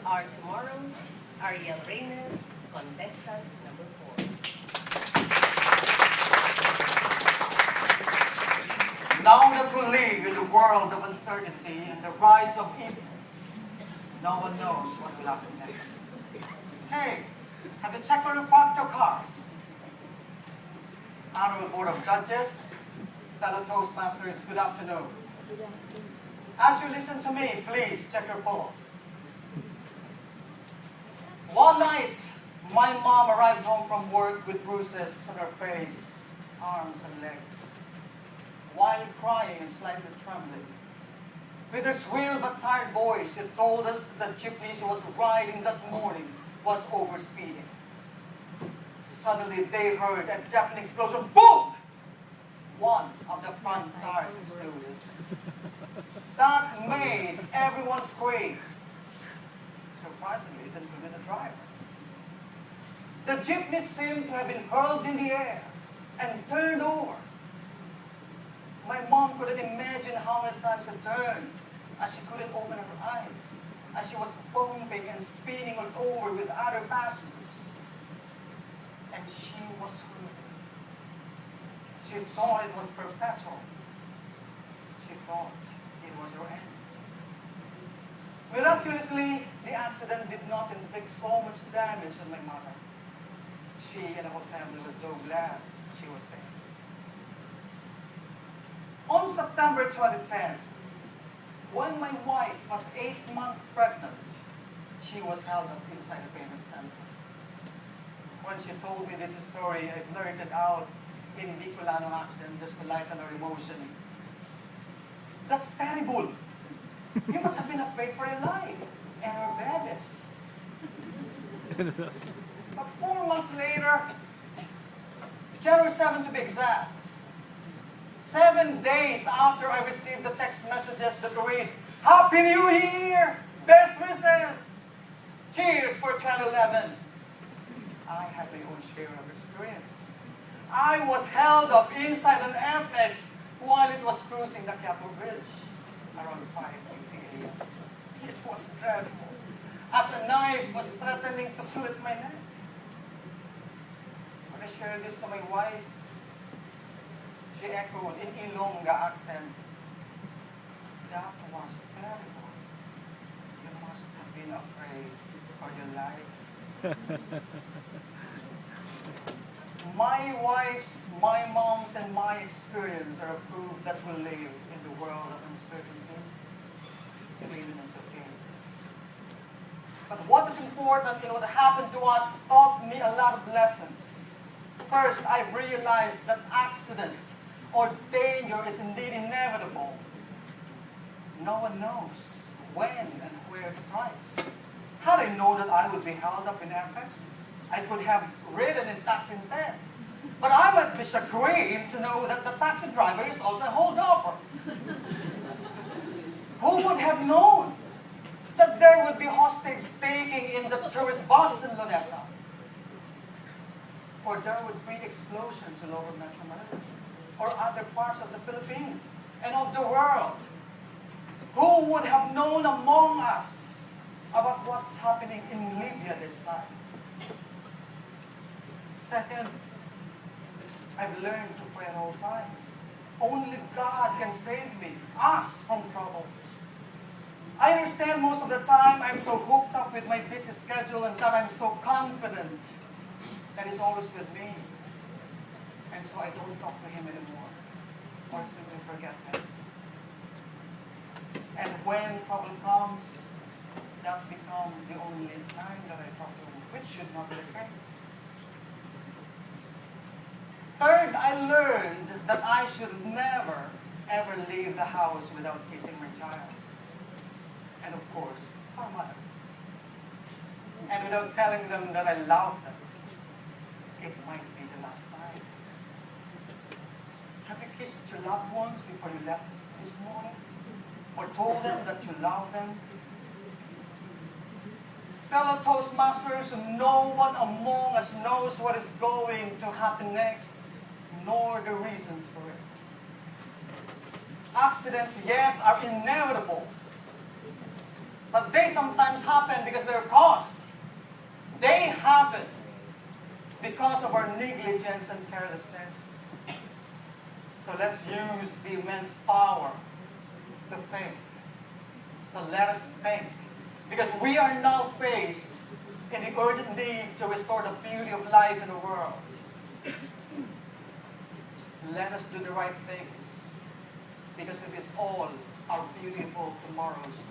Our tomorrows, Ariel Reynes, contestant number 4. Now that we live in a world of uncertainty and the rise of evils, no one knows what will happen next. Hey, have you checked or reparked your cars? Honorable Board of Judges, fellow Toastmasters, good afternoon. As you listen to me, please check your pulse. One night, my mom arrived home from work with bruises on her face, arms and legs, while crying and slightly trembling. With her shrill but tired voice, she told us that the jeepney she was riding that morning was overspeeding. Suddenly, they heard a deafening explosion. Boom! One of the front tires exploded. That made everyone scream. Surprisingly, it didn't include the driver. The jeepney seemed to have been hurled in the air and turned over. My mom couldn't imagine how many times it turned, as she couldn't open her eyes, as she was bumping and spinning all over with other passengers. And she was hurting. She thought it was perpetual. She thought it was her end. Miraculously, the accident did not inflict so much damage on my mother. She and the whole family were so glad she was safe. On September 2010, when my wife was 8 months pregnant, she was held up inside the payment center. When she told me this story, I blurted out in Bicolano accent just to lighten her emotion. That's terrible. You must have been afraid for your life and her babies. But 4 months later, January 7 to be exact, 7 days after I received the text messages that read, Happy New Year! Best wishes! Cheers for 2011! I had my own share of experience. I was held up inside an FX while it was cruising the Quiapo Bridge around 5:50 a.m. It was dreadful, as a knife was threatening to slit my neck. When I shared this to my wife, she echoed in Ilongga accent, That was terrible. You must have been afraid for your life. My wife's, my mom's, and my experience are a proof that we live in the world of uncertainty. To live in is okay. But what is important in what happened to us taught me a lot of lessons. First, I've realized that accident or danger is indeed inevitable. No one knows when and where it strikes. Had I known that I would be held up in FX, I could have ridden in taxi instead. But I might be chagrined to know that the taxi driver is also a holdover. Who would have known that there would be hostage taking in the tourist bus in Luneta? Or there would be explosions all over Metro Manila, or other parts of the Philippines and of the world. Who would have known among us about what's happening in Libya this time? Second, I've learned to pray at all times. Only God can save me, us from trouble. I understand most of the time I'm so hooked up with my busy schedule and that I'm so confident that He's always with me. And so I don't talk to Him anymore, or simply forget Him. And when trouble comes, that becomes the only time that I talk to Him, which should not be the case. Third, I learned that I should never, ever leave the house without kissing my child. And of course, our mother. And without telling them that I love them. It might be the last time. Have you kissed your loved ones before you left this morning? Or told them that you love them? Fellow Toastmasters, no one among us knows what is going to happen next, nor the reasons for it. Accidents, yes, are inevitable. But they sometimes happen because they're caused. They happen because of our negligence and carelessness. So let's use the immense power to think. So let us think. Because we are now faced in the urgent need to restore the beauty of life in the world. Let us do the right things. Because it is all our beautiful tomorrows